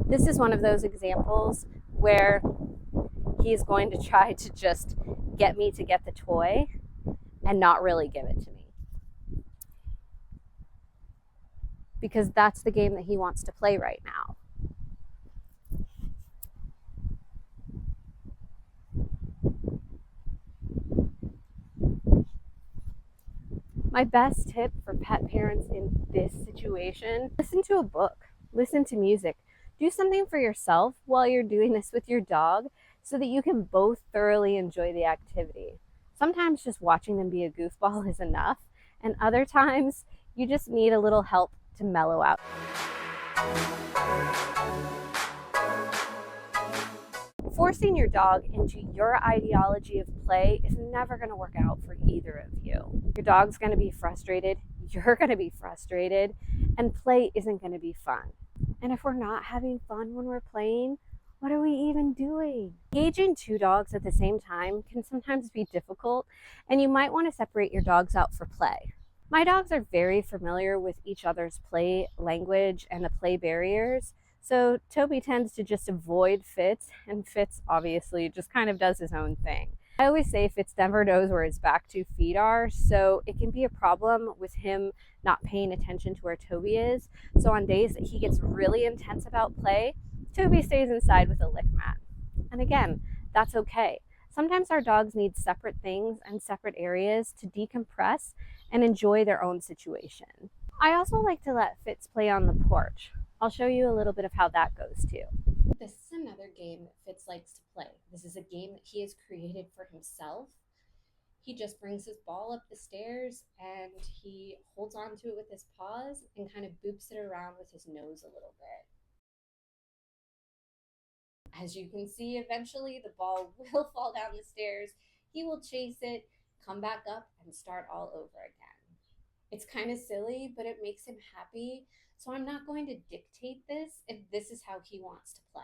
This is one of those examples where he's going to try to just get me to get the toy and not really give it to me, because that's the game that he wants to play right now. My best tip for pet parents in this situation: listen to a book, listen to music, do something for yourself while you're doing this with your dog so that you can both thoroughly enjoy the activity. Sometimes just watching them be a goofball is enough, and other times you just need a little help to mellow out. Forcing your dog into your ideology of play is never going to work out for either of you. Your dog's going to be frustrated, you're going to be frustrated, and play isn't going to be fun. And if we're not having fun when we're playing, what are we even doing? Engaging two dogs at the same time can sometimes be difficult, and you might want to separate your dogs out for play. My dogs are very familiar with each other's play language and the play barriers, so Toby tends to just avoid Fitz, and Fitz obviously just kind of does his own thing. I always say Fitz never knows where his back 2 feet are, so it can be a problem with him not paying attention to where Toby is. So on days that he gets really intense about play, Toby stays inside with a lick mat. And again, that's okay. Sometimes our dogs need separate things and separate areas to decompress and enjoy their own situation. I also like to let Fitz play on the porch. I'll show you a little bit of how that goes too. This is another game that Fitz likes to play. This is a game that he has created for himself. He just brings his ball up the stairs and he holds onto it with his paws and kind of boops it around with his nose a little bit. As you can see, eventually the ball will fall down the stairs. He will chase it, come back up, and start all over again. It's kind of silly, but it makes him happy. So I'm not going to dictate this if this is how he wants to play.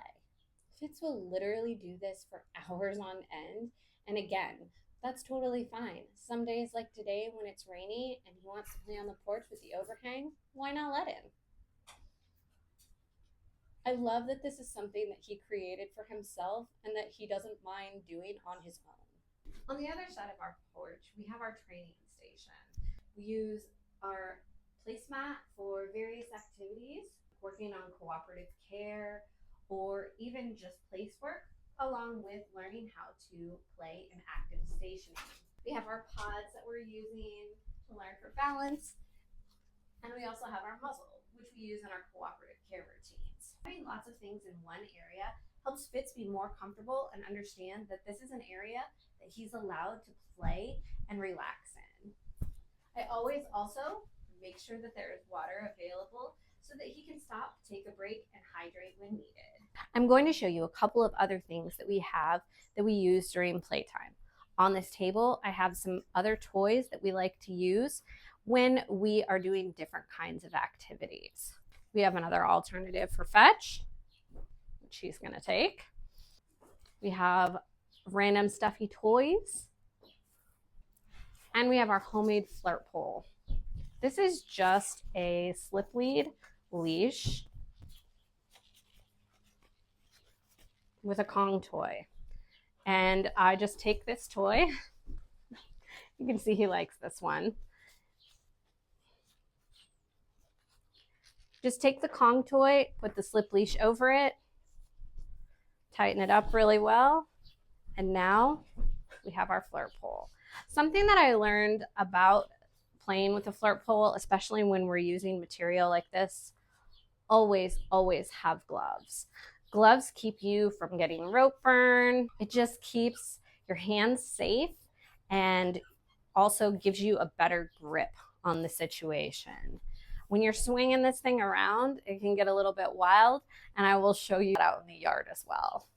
Fitz will literally do this for hours on end. And again, that's totally fine. Some days like today when it's rainy and he wants to play on the porch with the overhang, why not let him? I love that this is something that he created for himself and that he doesn't mind doing on his own. On the other side of our porch, we have our training station. We use our placemat for various activities, working on cooperative care, or even just place work, along with learning how to play an active stationing. We have our pods that we're using to learn for balance, and we also have our muzzle, which we use in our cooperative care routines. Having lots of things in one area helps Fitz be more comfortable and understand that this is an area that he's allowed to play and relax in. I always also make sure that there is water available so that he can stop, take a break, and hydrate when needed. I'm going to show you a couple of other things that we have that we use during playtime. On this table, I have some other toys that we like to use when we are doing different kinds of activities. We have another alternative for fetch, which he's going to take. We have random stuffy toys. And we have our homemade flirt pole. This is just a slip lead leash with a Kong toy. And I just take this toy. You can see he likes this one. Just take the Kong toy, put the slip leash over it, tighten it up really well, and now we have our flirt pole. Something that I learned about playing with a flirt pole, especially when we're using material like this, always have gloves. Gloves keep you from getting rope burn. It just keeps your hands safe and also gives you a better grip on the situation. When you're swinging this thing around, it can get a little bit wild, and I will show you that out in the yard as well.